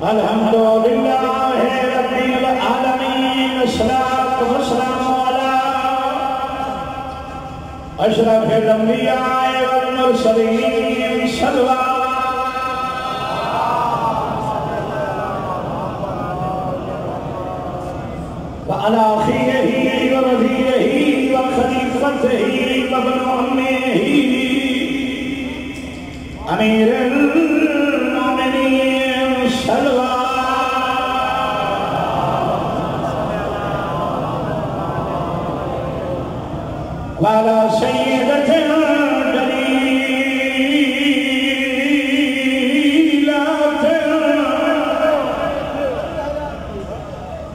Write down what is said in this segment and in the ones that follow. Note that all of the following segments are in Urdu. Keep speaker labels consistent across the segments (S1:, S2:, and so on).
S1: الحمدللہ رب العالمین الصلاۃ والسلام علی اشرف الانبیاء والمرسلین وعلى خيره ورضيه وخليفته وابن عمه أمير المؤمنين صلى وعلى سيدة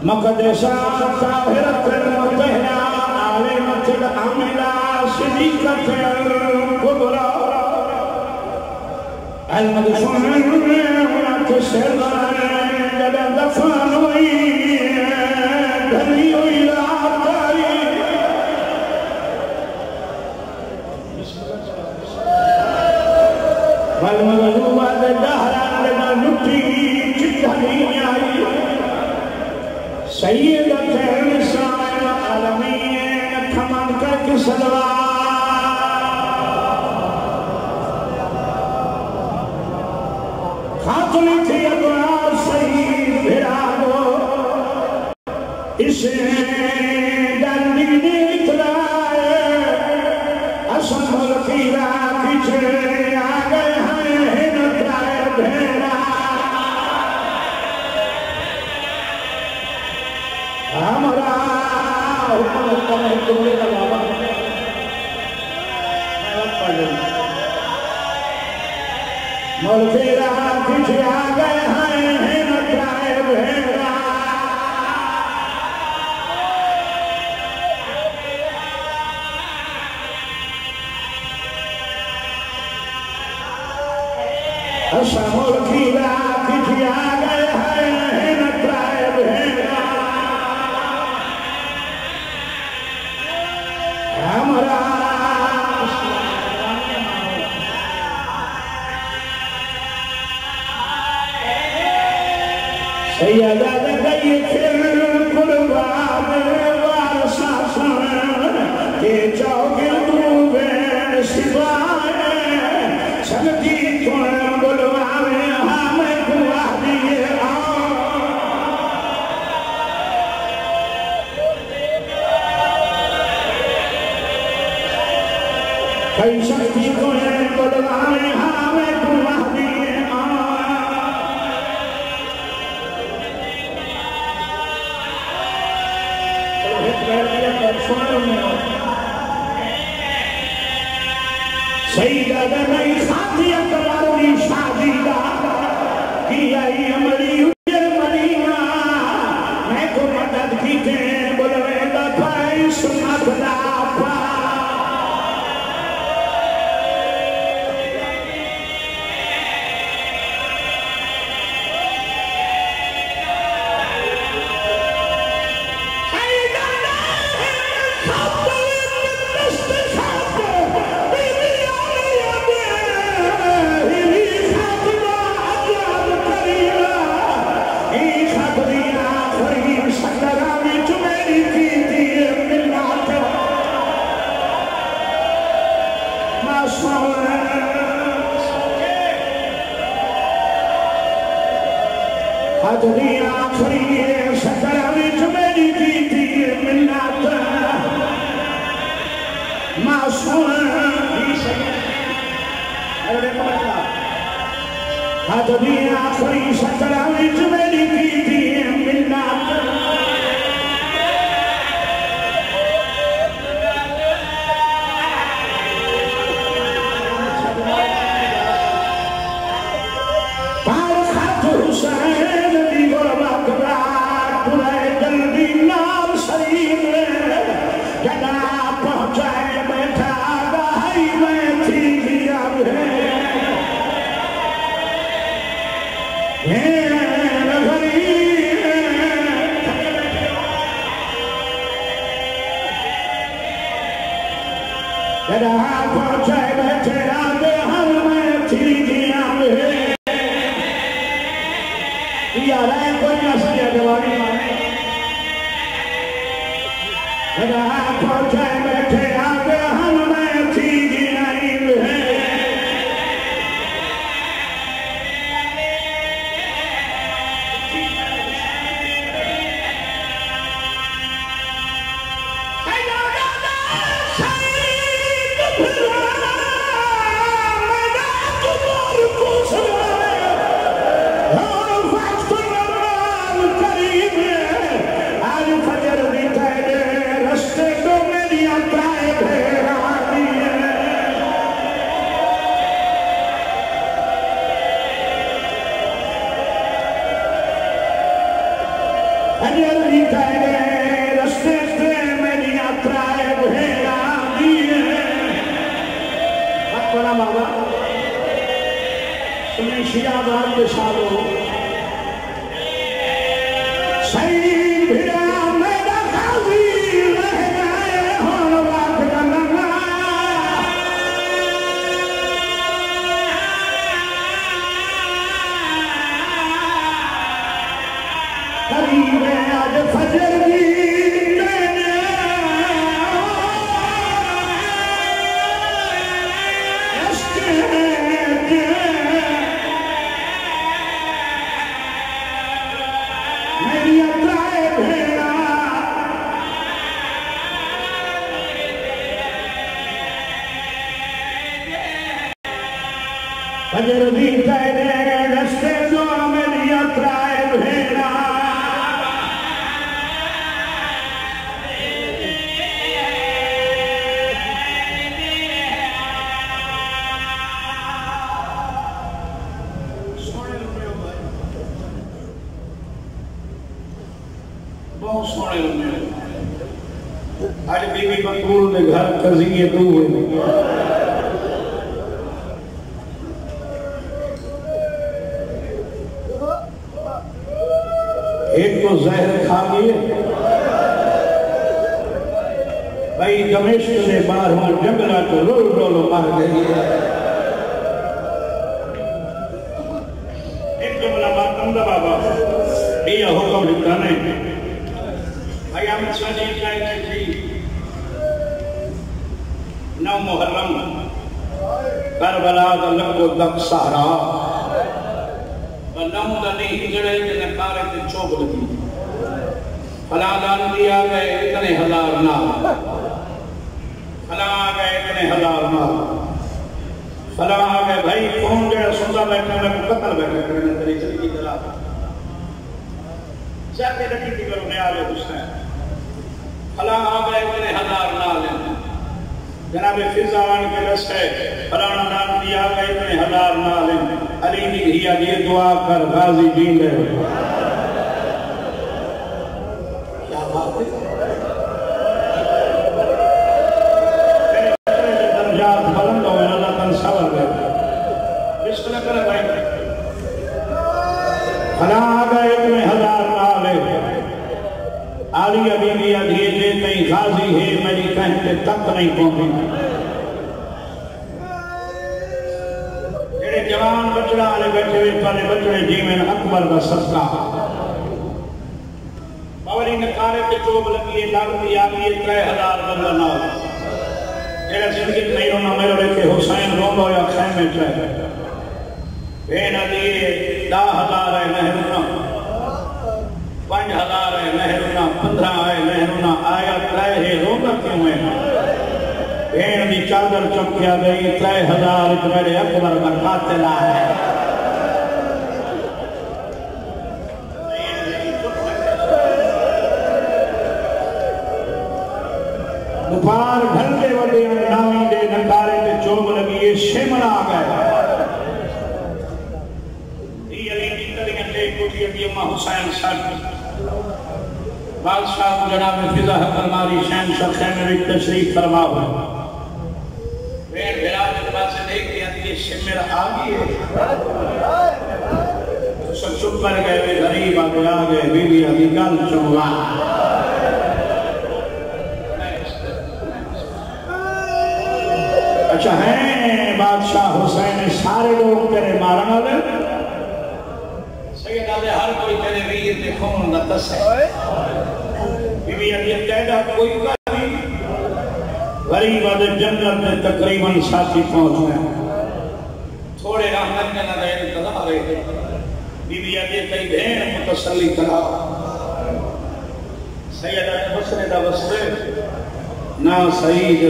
S1: مقدسات طاهرة مطهرة عالمة العاملة صديقة الكبرى المدفونة السرى لدفنوي دليل إلى عطاري والمغلوبة دهرا لما نبتي جدهني سیدت نساء العالمین تمام کر کے صلوات خاتم تھی ابرار سید بھرادو اسے ڈنڈی نکلائے اسم القیرہ پیچھے آگئے ہیں نترائے بھیرا ہمارا حکم ہے تمہیں کا بابا میں وقت پڑھ لوں ملکیرہ پیچھے آگئے ہیں نترائے بھیرا ایسا ملکیرہ پیچھے آگئے ہیں نترائے بھیرا سیدہ لگئی پھر قربان وارساسان کہ چوکے دوبے سوائے سنگی کون بلوانے ہمیں گواہ دیئے کئی سنگی کون بلوانے ہمیں گواہ دیئے سیدہ نئی خاطی اکبرنی شادیدہ کی آئی عملی اجر مدینہ میں کو مدد کی دیں بلوے دفائی سنت دافا حضری آخری سترہویں جمعی کی تیر ملت معصوم حضری آخری سترہویں جمعی کی تیر ملت رہے کوئی اصلی جوانی پہنچے بیٹھے آگے ہم میں تھی گنائیں ہیں شیعباد بشارو سید بھیڑا میرا خاضی رہ گئے ہون وقت لگا قریب آج فجر کی فجر دی تیرے رستے دو میری اترائے بھیڑا بہت سونے لمبے آج بی بی مقبول نے گھر قضیے دو ہوئے ایک تو زہر کھا گئے بھائی دمشق سے باہر ہوں جنگلہ تو رول رولو مار گئی ایک جملہ بات اندہ بابا یہ حکم لکھا نہیں بھائی ہم سنی جائے تھی 9 محرم کربلا دا لگو دک سہرا نمو دا نہیں جڑے جنہیں کارے تے چوب لگی فلان دیا گئے اتنے ہزار نال فلان گئے اتنے ہزار نال فلان گئے بھائی کون جڑے سندا بیٹھے میں قتل بیٹھے کرنے تری چلی کی دلا جاتے لگی تھی کرو نیالے حسین فلان گئے اتنے ہزار نال جناب فضان کے رس ہے فلان نام دیا گئے اتنے ہزار نال علی نے ہیا یہ دعا کر غازی جین رہے کیا بات ہے میرے بچے کے درجات بلند ہوئے اللہ تن سور گئے اس کو نہ کرے بھائی فلاں آگئے اتنے ہزار نالے علی ابھی بھی ادھیے دیتے غازی ہے میری کہتے تک نہیں پہنچی جوان بچڑا آلے بیٹھے ہوئے پانے بچڑے جیمین اکبر کا صدقہ باوری نکارے پہ چوب لگیے لگتی آگیے 3000 بندہ نال جیڑا زندگی نہیں رونا میرے لکھے حسین روندو یا خیمے چاہے بینا دیئے 10,000 ہے نہرونا 5,000 ہے نہرونا 15 ہے نہرونا آیا 3 ہے روندہ کیوں ہے بین دی چادر چمکیا گئی 3000 میرے اکبر کا قاتل ہے دوپار ڈھلتے وڈے نامی دے نکارے تے چوب لگی شمر آ گئے یہ علی کی تلیاں لے کوٹی ابھی امہ حسین ساتھ بادشاہ جناب فضا حق الماری شہن شخص میں تشریف فرما ہوا بین بلاد کے بعد سے دیکھ لیا کہ یہ شمر آگئی ہے تو سب چپ کر گئے غریب آگئے بی بی آگئی گل چملا اچھا ہے بادشاہ حسین سارے لوگ تیرے مارنا لے سید آدھے ہر کوئی تیرے خون دا تسے بی بی علی قیدہ کوئی کاری غریب آدھے جنت میں تقریباً ساتھی پہنچ گئے تھوڑے راہ لگنے نہ رہے انتظار رہے بی بی علی کئی بہن متسلی کرا سیدہ بسرے دا بسرے نا سعید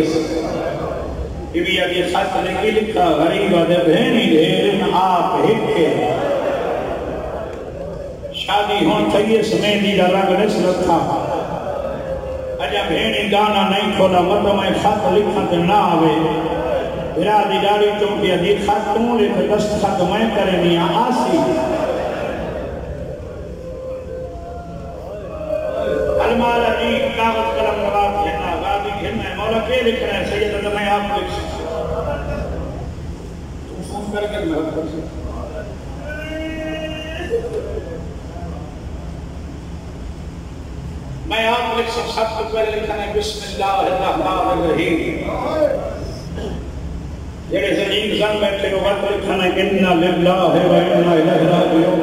S1: بی بی علی خط لکھی لکھا غریب آدھے بہنی دھیرن آپ ہکے شادی ہون چاہیے سمیدی دا رنگ نسلت تھا اجا بہنی گانا نہیں کھولا مطلب میں خط لکھا تے نہ آوے برادی ڈالی چونکہ ادھی خط توں لکھ دست خط میں کرے نیا آسی المال عجیب کاغذ قلم نواب کھینا غازی کھینا ہے مولا کے لکھ رہے ہیں سیدہ میں آپ لکھ سکتا تم فون کر کے میں کر سکتا میں آپ لکھ سب کو پہلے لکھا ہے بسم اللہ الرحمن الرحیم جیڑے زمین زن بیٹھے کو وقت لکھا ہے اننا للہ و اننا الہ راجعون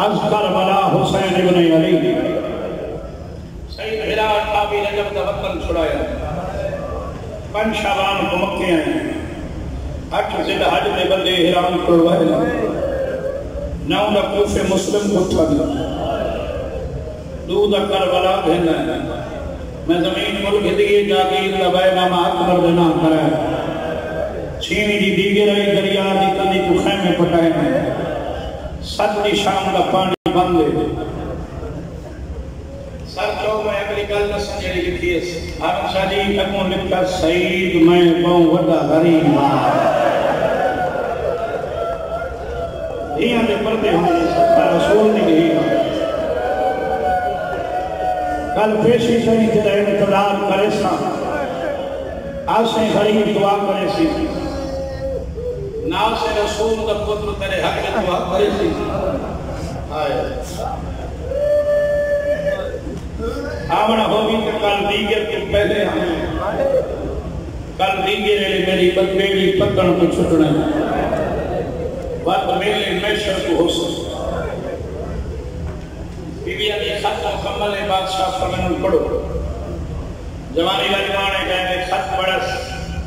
S1: از کربلا حسین ابن علی سید ہلال آبی رجب دا وطن چھڑایا 5 شعبان کو مکے آئے 8 ذی الحج میں بندے احرام کروائے 9 دا کوفے مسلم کو تھا دو دا کربلا بھینا ہے میں زمین ملک دیئے جاگیر لبائے نام اکبر دینا کرائے چھینی دی دیگے رہی دریا دی کندی کو خیمے پٹائے ہیں ستی شام دا پانی بندے سر چو میں اگلی گل نہ سنجھے لکھی ہے آرم شاہ جی اگوں لکھا سعید میں پاؤں وڈا غریب دھیاں دے پردے ہوئے رسول نہیں گئی کل پیشی سنی تیرے انتظار کرے سا آسیں غریب دعا کرے سی ناس رسول دا قدر تیرے حق میں دعا کرے سی آمنا ہوگی کہ کل دیگر کے پہلے ہمیں کل دیگر میری بدبیڑی پکڑ کو چھٹنے وقت میلے میشر کو ہو سکتا بی بی علی خط مکمل بادشاہ فرمانوں پڑھو جوانی لجوانے کہنے خط پڑھس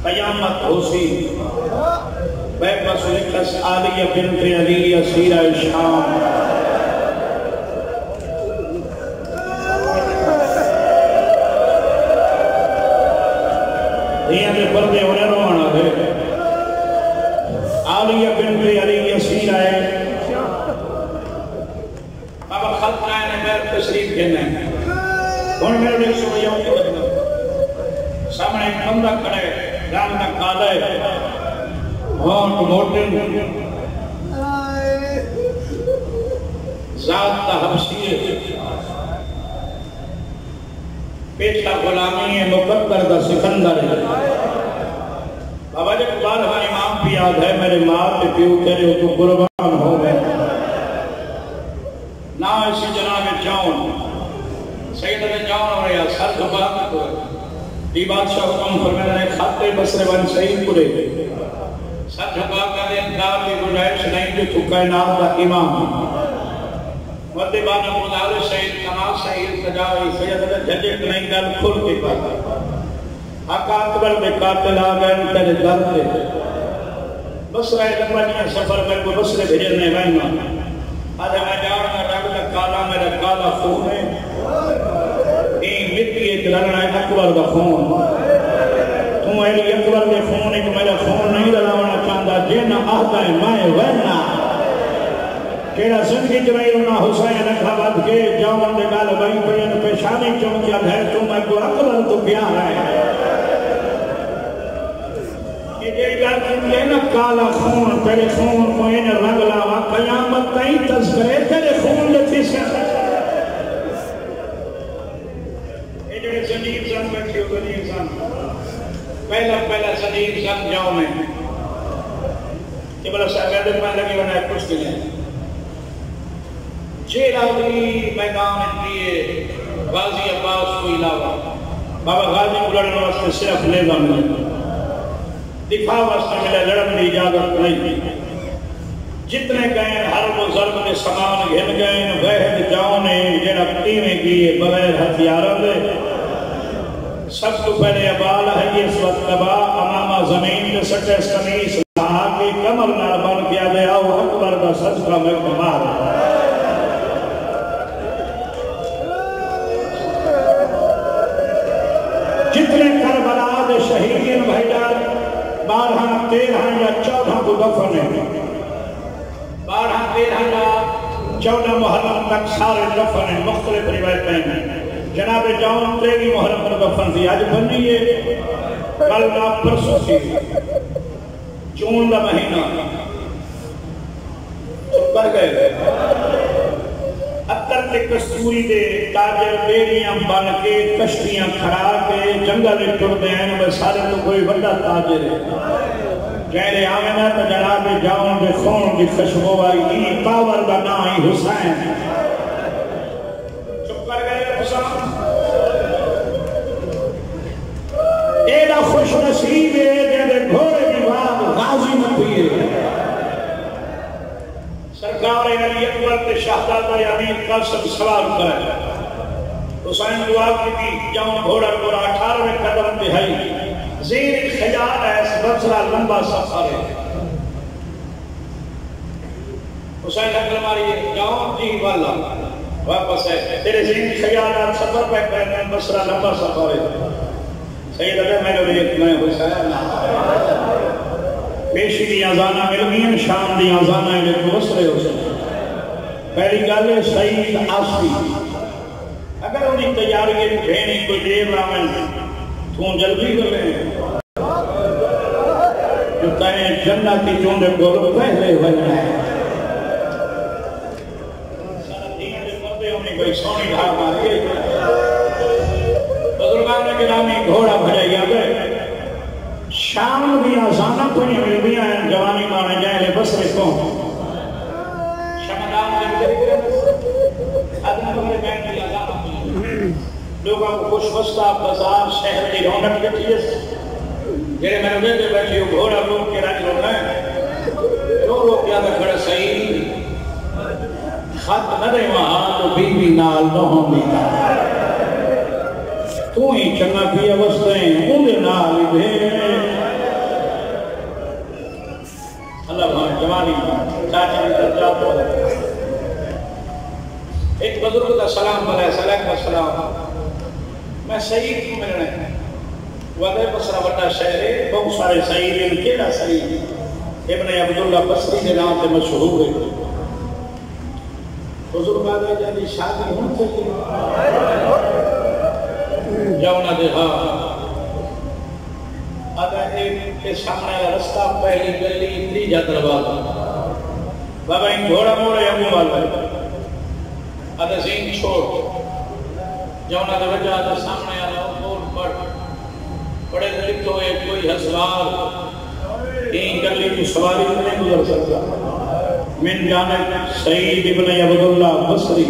S1: قیامت ہو سی بیک بس لکھس آلیہ بنت علی اسیرہ شام دیاں دے پردے ہونے روانا ہے آلیہ بنت علی اسیرہ بابا خط آئے نے بیر تشریف کہنا ہے کون میرے لئے سوئیوں کی بدنا سامنے ایک بندہ کھڑے جاننا کالا ہے ہونٹ موٹن ذات تا حبشی ہے پیچھا غلامی ہے مقدر دا سکندر ہے بابا جب بارہا امام بھی یاد ہے میرے ماں پہ پیو کرے ہو تو قربان ہو گئے نہ ایسی جناب جاؤن سیدت جاؤن ہو رہا سر دھبا کو یہ بادشاہ حکم فرمیدہ نے خاتے بسرے بن سعید کرے سر دھبا کا دے انتظار کی گنجائش نہیں جو تو کائنات دا امام ودے بانا مدار سعید کمال سعید تجاوی سیدت ججٹ نہیں گل کھل کے پاتا آقا اکبر میں قاتل آگئے تیرے در دے بسرہ لگوانیاں سفر میں کوئی بسرے بھیجنے وینا آدھے میں جاؤں رب کا کالا میرا کالا خون ہے این مٹی ایک لگنا ہے اکبر دا خون تم ایلی اکبر دے خون ایک میرا خون نہیں لگانا چاہتا جینا آدھا ہے میں وینا کیڑا زندگی جوائی رونا حسین اکھا بات کے جاؤں دے گال بھائی پڑین پیشانی چونکیا ہے تم میں کو اکبر تو پیار ہے یہ جیڑی گال سنگے نا کالا خون تیرے خون کو انہیں رنگ لاوا قیامت تائیں تذکرے تیرے خون لتھی سے یہ جیڑے زنیب زن بیٹھے ہو زنیب زن پہلا زنیب زن جاؤ میں کہ بلا صاحب عدد میں لگی بنا ہے کچھ دلیں جیل آدھی میدان انتیے غازی عباس کو علاوہ بابا غازی کو لڑنے واسطے صرف لے میں دفاع واسطے ملے لڑن دی اجازت نہیں جتنے گئے ہر وہ ضرب نے سامان گھن گئے وحد جاؤں نے جڑا تیویں کیے بغیر ہتھیاروں دے سب کو پہلے ابال ہے اس وقت تبا امامہ زمین کے سٹے سمیس لہا کے کمر نہ بن کیا دے آؤ اکبر کا صدقہ میں کمار جتنے کربلا دے شہیدین بھائیدار 12 13 یا 14 کو دفن ہے 12 13 یا 14 محرم تک سارے دفن ہیں مختلف روایتیں ہیں جناب جاؤں 13 محرم پر دفن تھی آج بنی ہے کل نہ پرسوں تھی جون کا مہینہ چپر گئے اتر کے کستوری دے تاجر بیڑیاں بن کے کشتیاں کھڑا کے جنگل ٹر دے ہیں وہ سارے تو کوئی بڑا تاجر ہے کہنے آمینہ تو جناب جاؤں دے خون کی خوشبو آئی پاور کا نام حسین چپ کر گئے حسین ایڈا خوش نصیب ہے جیسے گھوڑے کی بات غازی نہ پیے سرکار علی اکبر کے شہزادہ امیر قاسم سوال کرے حسین دعا کی بھی جاؤں گھوڑا گھوڑا 18 قدم دہائی زیر خیال ہے اس بچرا لمبا سفر ہے حسین اکبر ماری جاؤں جی والا واپس ہے تیرے زیر خیالات سفر پہ کرنے بچرا لمبا سفر ہے سید علیہ میں ایک میں حسین پیشی دی آزانہ ملگین شام دی آزانہ ایک بسرے حسین پہلی گل ہے سید آسی اگر انہیں تیاری بھینی کوئی دیر رامن تو جلدی کر لیں جو تائیں جنتی چوندے گولو پہلے ہوئے ہیں سارا دین دے مردے انہیں کوئی سونی ڈھار ماری بزرگان گرامی گھوڑا بھجائی آگئے شام بھی آزانہ پڑی مل بھی آئیں جوانی مانے جائے لے بسرے کو شمدان دے ادھا بھرے بین کی آزانہ پڑی لوگوں کو خوش بستہ بازار شہر کی رونق دیکھی ہے جیرے میں نے دے بیٹھی ہو گھوڑا لوگ کے راج لوگ ہیں لوگ کیا دا کھڑا صحیح خط نہ دے وہاں تو بی بی نال نہوں بیتا تو ہی چنگا کیا وسطیں اندھے نال بھیرے اللہ بھائی جوانی چاچا بھی جاتا ہے ایک بزرگ کا سلام علیہ السلام میں سعید کو ملنے ہیں وعدہ بسرہ بڑا شہر ہے بہت سارے سعید ان کیڑا سعید ابن عبداللہ بصری کے نام سے مشہور ہے بزرگ آدھے جاندی شادی ہوں سے جاؤنا دے ہاں آدھا ایک کے سامنے رستہ پہلی گلی اتنی جا دروازہ بابا ان گھوڑا موڑے ابو والا آدھا زین چھوڑ جاؤنا دے وجہ آدھا سامنے آدھا امور پڑھ پڑھے لکھو ہے کوئی ہزار این گلی کی سواری نہیں گزر سکتا من جانب سعید ابن عبداللہ بصری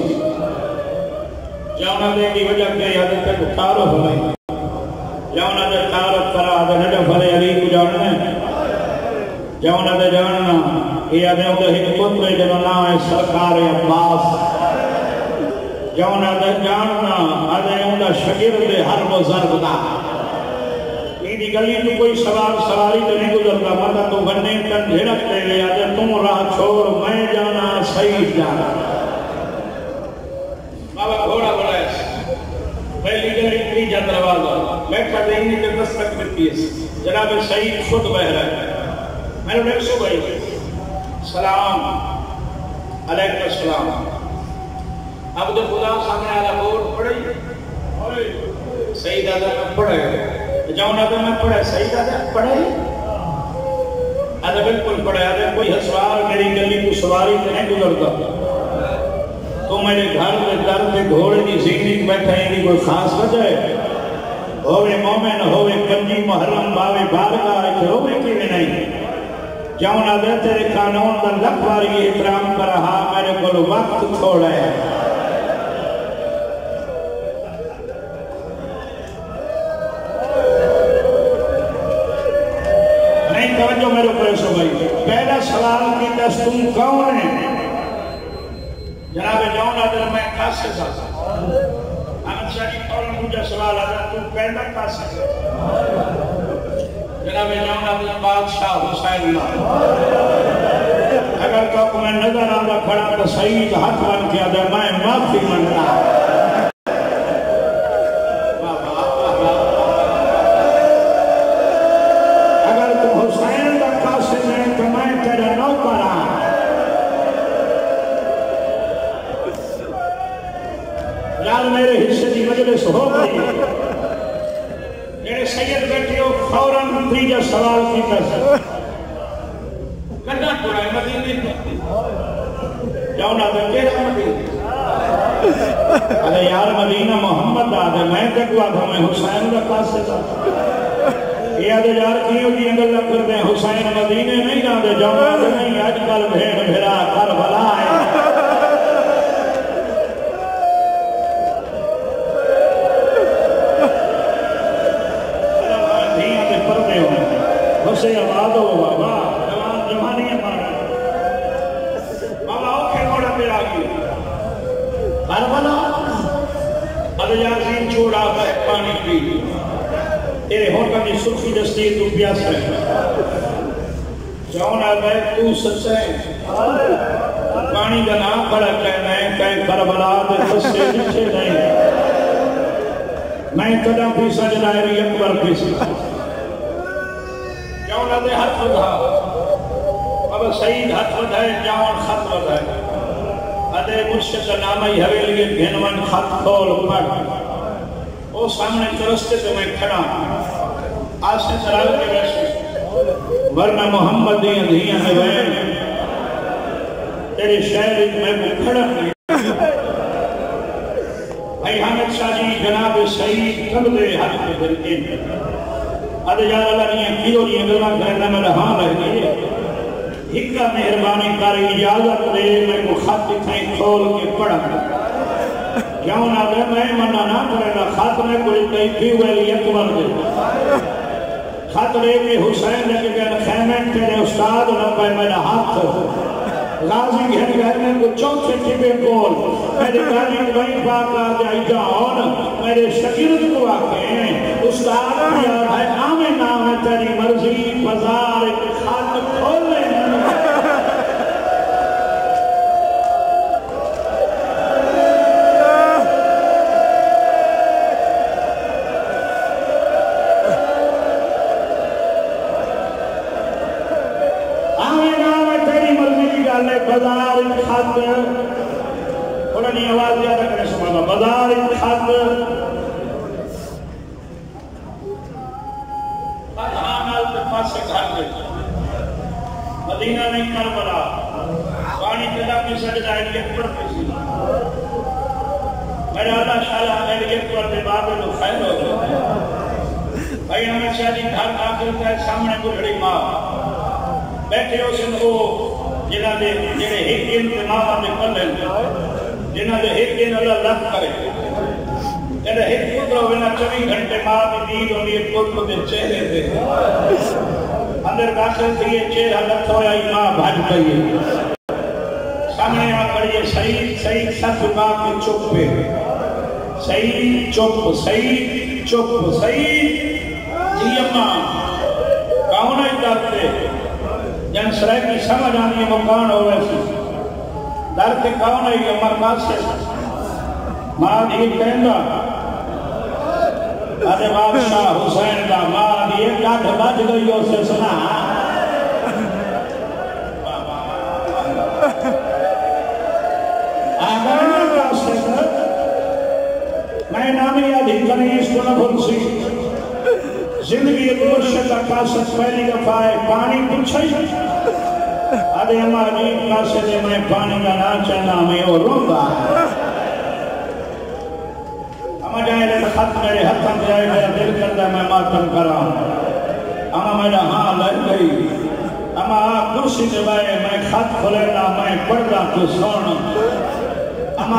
S1: جاؤنا دے کی وجہ کے آدھے تک تعارف ہوئی جاؤنا دے تعارف کرا آدھے نجف علیہ علی کو جاننا جاؤنا دے جاننا یہ آدھے ہوتے ہی پتر جنہوں نام ہے سرکار عباس جاؤنا دے جاننا آدھے ہوتا شگرد ہر وہ ضرب دا یہ گلی تو کوئی سواری تو نہیں گزرتا مطلب تو گھنے تن دھڑک دے لے آدھے تم راہ چھوڑ میں جانا سعید جانا بابا گھوڑا بڑا ہے پہلی گلی اتنی جا دروازہ بیٹھا دیکھنے کے دستک ملتی ہے جناب سعید خود بہ رہا ہے میں نے سو بھائی سلام علیکم السلام عبد خدا سامنے آدھا بورڈ پڑھائی سعید آدھا میں پڑھے جاؤں آدھا میں پڑھے سعید آدھا پڑھے آدھا بالکل پڑھے آدھا کوئی حسوار میری گلی کو سواری تو نہیں گزرتا تو میرے گھر میں درد گھوڑے کی زندگی بیٹھا ہے کوئی خاص وجہ ہے ہوئے مومن ہوئے کنجی محرم باوے بارگاہ ہے ہوئے کی بھی نہیں جاؤں آدھا تیرے قانون کا لکھواری احترام کر رہا میرے کو وقت تھوڑا ہے نہیں توجہ میرے پریسو بھائی پہلا سوال کی دس تم کون ہے؟ جناب جون آدھر میں کاسے تھا احمد شاہ جی فوراً مجھے سوال آدھر تم پہلا کاسے تھا جناب جون آدھر بادشاہ حسین اللہ اگر تو میں نظر آدھا کھڑا تو سعید ہاتھ بن کے آدھر میں معافی منگا اگر تم حسین کا کاسے میں تو میں تیرا نوکر آ یار میرے حصے کی مجلس ہو گئی میرے سید بیٹے ہو فوراً تیجا سوال کی کیسے کرنا پڑا ہے مدینہ جاؤں نہ دے کیسا مدینہ ارے یار مدینہ محمد آدھے میں تکوا تھا میں حسین کا کاسے تھا یہ آدھے یار کیوں کی انگل لگ کر دیں حسین مدینہ نہیں آدھے جاؤں آدھے نہیں آج کل بھیڑ بھیڑا کربلا ہے سے آباد ہو بابا جوان جوانی ہمارا بابا اوکھے موڑا پہ آگئی کربلا ادھے یاسین چھوڑا ہے پانی پی تیرے ہوٹا کی سرخی دستی تو پیاس ہے جون آگئے تو سچے پانی کا نام پڑا کہنا ہے کہیں کربلا دے سسے نیچے نہیں میں قدم پی سجدائری اکبر پیسی جاؤں دے حد تھا اب سعید حد ہے جاؤں خط ہے ادھے مرشد نامی حویلی گھنون خط کھول پڑھ وہ سامنے چرستے تو میں کھڑا آسے سرال کے ویسے ورنہ محمد دیاں دھیاں میں وین تیرے شہر میں کھڑا نہیں بھائی حامد شاہ جی جناب سعید کب دے حد کے درکین ادھے جا اللہ نہیں کیوں نہیں گلنا کرنا میں رہاں رہنے ہکا مہربانی کر اجازت دے میں کو خط دکھائیں کھول کے پڑھا کیوں نہ دے میں منع نہ کرے گا خط میں کوئی کئی پیویلی اکبر دے خط لے کے حسین لے کے گئے خیمین تیرے استاد نہ پہ میرا ہاتھ غازی گھر گھر میں کو چوکھے ٹھپے کول میرے گالی وہیں پاک آ جائی جاؤن میرے شکرد کو آکے استاد پیار ہے آمیں نام ہے تیری مرضی بازار ایک خط کھول لیں بازار خط انہوں نے آواز زیادہ کرنے سمانا بازار خط آنال کے پاس سے گھر گئے مدینہ نہیں کربلا پانی پیدا کی سجدہ ایک پر کسی میرے اللہ شاہ میرے ایک پر دے بابے تو خیر ہو گئے بھائی ہمیں شاہدی گھر داخل ہے سامنے گھڑی ماں بیٹھے ہو سن کو جنہ دے جنہیں ایک دن کے ماں نے پلن جنہ دے ایک دن اللہ لکھ کرے جنہ ایک پتر ہوئے 24 گھنٹے ماں کی دید ہوئی ایک پتر دے چہرے دے اندر داخل تھی یہ چہرہ لکھ ہویا ماں بھاج گئی سامنے آ کریے سعید سب ماں کے چپ پہ سعید چپ سعید جی اماں کون ہے کرتے جن سرائے کی سمجھ آنی ہے مکان ہو ویسی در کے کون ہے یہ مرکز سے ماں یہ کہندہ آدھے بادشاہ حسین کا ماں یہ کاٹھ بج گئی ہو سے سنا آگرنا کا سکر میں نامی آدھی کنیس کو نبھل سی زندگی ایک مرشد کاسد پہلی دفعہ ہے پانی پوچھائی آدھے ہم عجیب کاسد ہے میں پانی کا نہ چاہنا میں وہ رو گا ہم جائے لے خط میرے ہتھم جائے میرا دل کردہ میں ماتم کرا ہم میرا ہاں لگ گئی ہم کرسی دبائے میں خط کھلینا میں پڑھا تو سونا ہم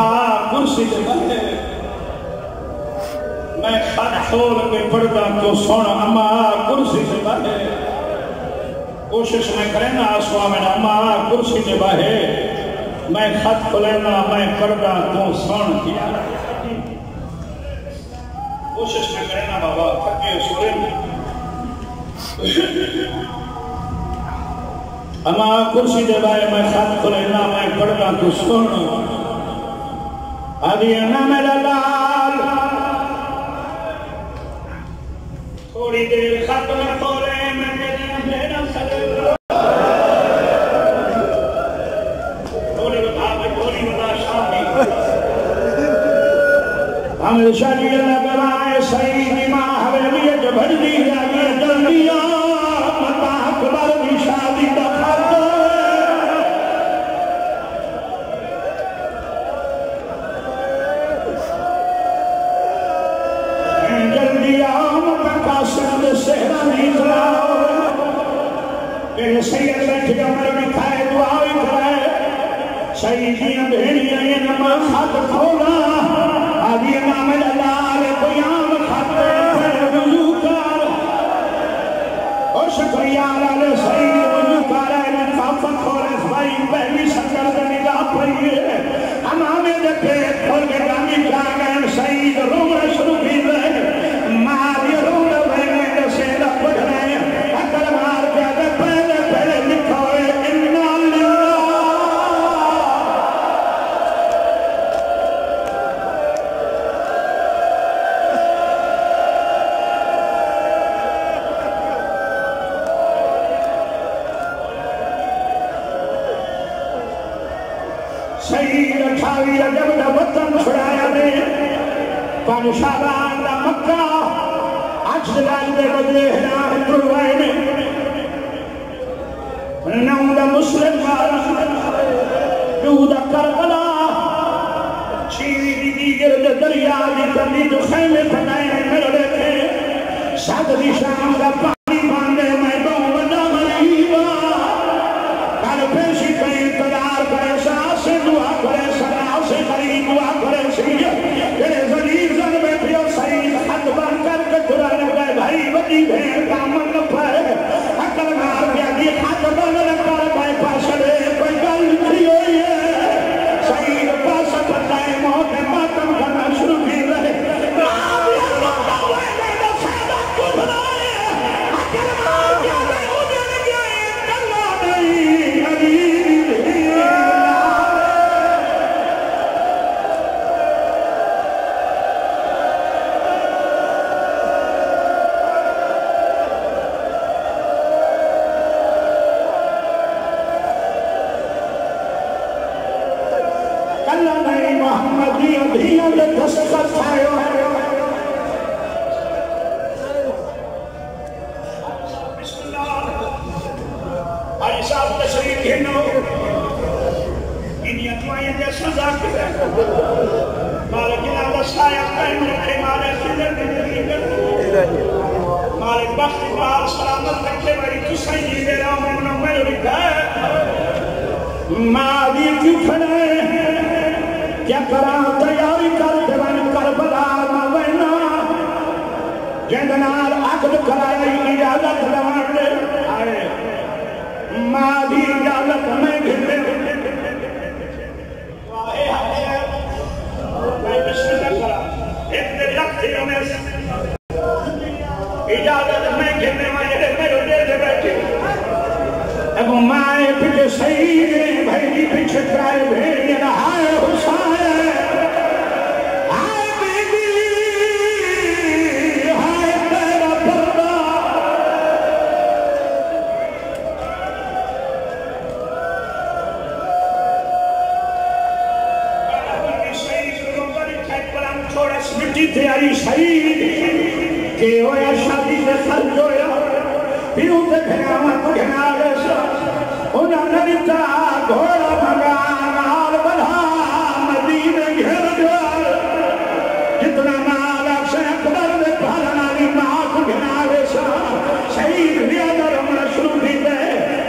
S1: کرسی دبائے میں خط کھول کے پڑھتا تو سونا اما کرسی سے بڑھے کوشش میں کرنا آسوا میں ناما کرسی دے باہے میں خط کھلینا میں کردہ تو سن کیا کوشش میں کرنا بابا تھکے سورے اما کرسی دے باہے میں خط کھلینا میں کردہ تو سن آدھی انا میرا لال تھوڑی دیر خط میں کھولے میں میرا سجل ہمیں شاہی اللہ برائے سعیدی ماں حویلیت بھر دی جائے جلدیا مطا اکبر بھی شادی دفت جلدیا مطا قاسم دے سہرہ نہیں کراؤ میرے سید بیٹھ عمر میں کھائے دعاوی کرائے سعیدیاں بھیڑیاں یہ نمہ خط کھولا آدھی امام جلال قیام خطے پر وضو کر اور شکریہ علیہ سعید وضو کر انفافت خورس بھائی پہلی سکر سے نگاہ پڑی ہے امام جتے کھول کے جامی کیا گئے سعید رومہ شروع کی رہے ماری رومہ بہنے جسے لپٹ رہے اکل مار کے آگے پہلے پہلے لکھا ہوئے اننا للہ سعید اٹھاوی رجب دا وطن چھڑایا دے پان شابان دا مکہ آج دلال دے رجلے حرام دروائے نے نو دا مسلم مارا دو دا کربلا چیوی دی دیگر دا دریا دی کردی تو خیمے پھٹائے مل رہے تھے ساتھ دی شام دا پانی باندے میں دوں بڑا مریبا کال پیشی کئی انتظار کرے ساں سے دعا کرے سنا سے قریب دعا کرے سیئے تیرے ضریر زن میں پیو سعید حد بن کر کے درانے گئے بھائی بڑی بھین کا من پائے اکل مار گیا دی حد بن کر بھائی پاسڑے کوئی گل نہیں ہوئی ہے سعید پاسا پتائے موت ماتم کرنا شروع کی رہے آبی اللہ ہوئے میں نے سیدہ کو بنائے اکل مار گیا میں اجھر گیا اللہ نہیں علیہ کیا کرا تیاری کرتے بن کربلا موینا جندنار عقد کرائی اجازت لوان دے آئے مادی اجازت میں گھلے واہے ہاتھے میں بسم اللہ کرا اتنے لکھتی ہمیں اجازت میں گھلنے والے میرے دے بیٹھے اب مائے پیچھے سعید بھائی پیچھے کرائے بھیڑ ہائے حسائے ہائے بیبی ہائے تیرا پردہ سعید رو پر کھیت پر ہم چھوڑے سمٹی تیاری سعید کہ ہویا شادی سے خرچ ہویا پھر اسے گھنامت گھنا رسا انہاں نبیتا گھوڑا مگان آل بڑھا مدینہ گھر گھر جتنا مالا سے اکبر دے پھالنا لی ماک گھنا رسا شہید بیادر امرا شروع بھی دے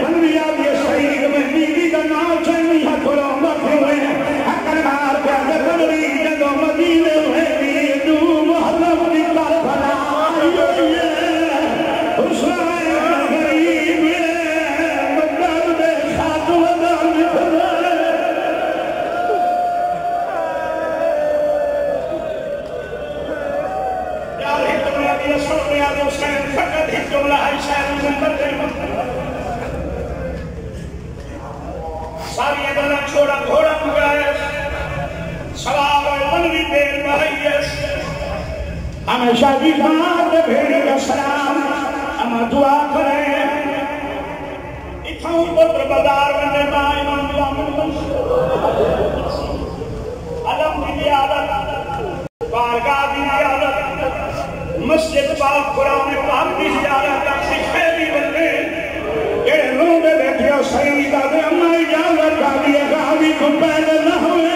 S1: بنویا بھی شہید میں بیوی دا نام چنی ہتھولوں بکھے ہوئے اکر بار پہ دے بنوی جدو مدینہ ہوئے بھی دو محلم دی کر بھلا آئی ہوئی ہے حسین غریب ہے جملہ دیا سننے آدھے حسین فقط ہی جملہ ہے شہر زندر دے ساری ادھر چھوڑا گھوڑا مگائے سواب منوی دیر بھائیس ہمیشہ بھی بات بھیڑ کا سلام اما دعا کریں اتھاؤں پتر بدار بندے ماں امام دامن علم کی عادت بارگاہ کی عادت مسجد پاک قرآن پاک کی زیارت اکسی خیلی بندے یہ روح دے بیٹھے سیدہ دے اما اجازت کا دیا غابی کو پہلے نہ ہوئے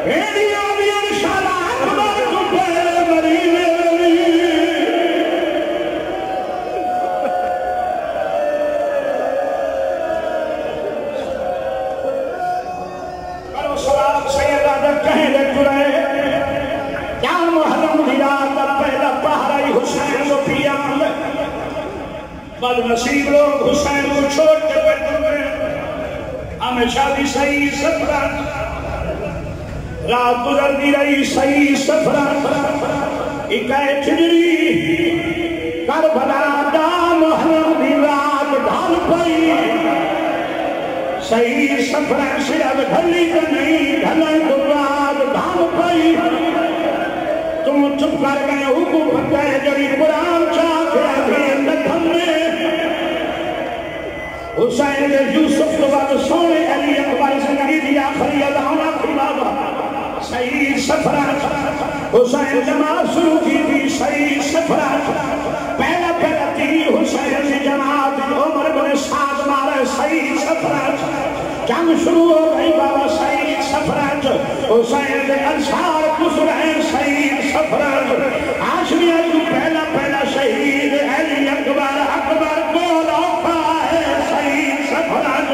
S1: ایڈی آبی انشاءاللہ اکبر کو پہلے مرینے کرو سلام سیدہ دے کہیں لے جڑے کیا محرم دیات پہلا پہرائی حسین کو پیان لے بد نصیب لوگ حسین کو چھوڑ کے بیٹھ گئے ہمیشہ بھی صحیح سفرات رات گزرتی رہی صحیح سفرات اکیت ہجری کربلا دا محرم دی رات ڈھال پئی صحیح سفرات صرف ڈھلی تو نہیں ڈھلن تو رات ڈھال پئی تم چپ کر گئے حکم گئے جڑی قرآن چاہ کے ابھی نتھم میں حسین یوسف تو بعد سونے علی اکبر زندگی دی آخری اداؤنا کھلابا صحیح سفرات حسین جماعت شروع کی تھی صحیح سفرات پہلا پہلا تھی حسین کی جماعت عمر بن سعد مارے صحیح سفرات جنگ شروع ہو گئی بابا صحیح سفرات حسین کے انصار گزرے صحیح سفرات عاشمیہ تو پہلا پہلا شہید علی اکبر بول اوپا ہے صحیح سفرات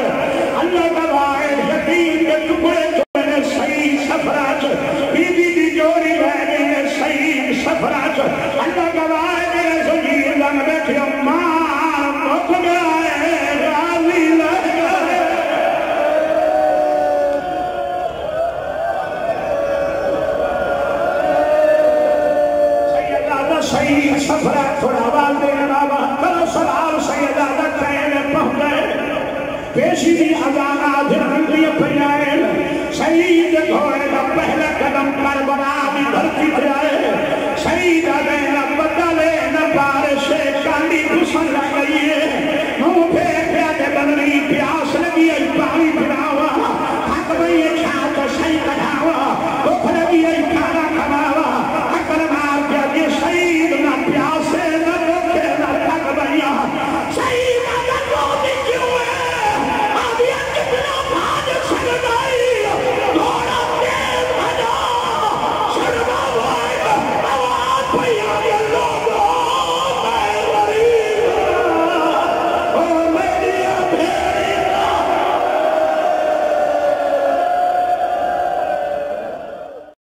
S1: اللہ کا واحد یقین کے ٹکڑے چونے صحیح سفرات بی بی دی جوڑی بہنی ہے صحیح سفرات اللہ کا واحد میرے زمین لنگ بیٹھے ماں مک گئے راضی لگ گئے صحیح سفرات تھوڑا آواز دینے بابا کرو سلام سیدہ کہنے پہنچ گئے پیشی دی ازانا دھر رنگی پہنائے شہید گھوڑے کا پہلا قدم کربلا بھی دھرتی جائے شہیدہ دینا بدلے نہ بارش کالی بسن لگا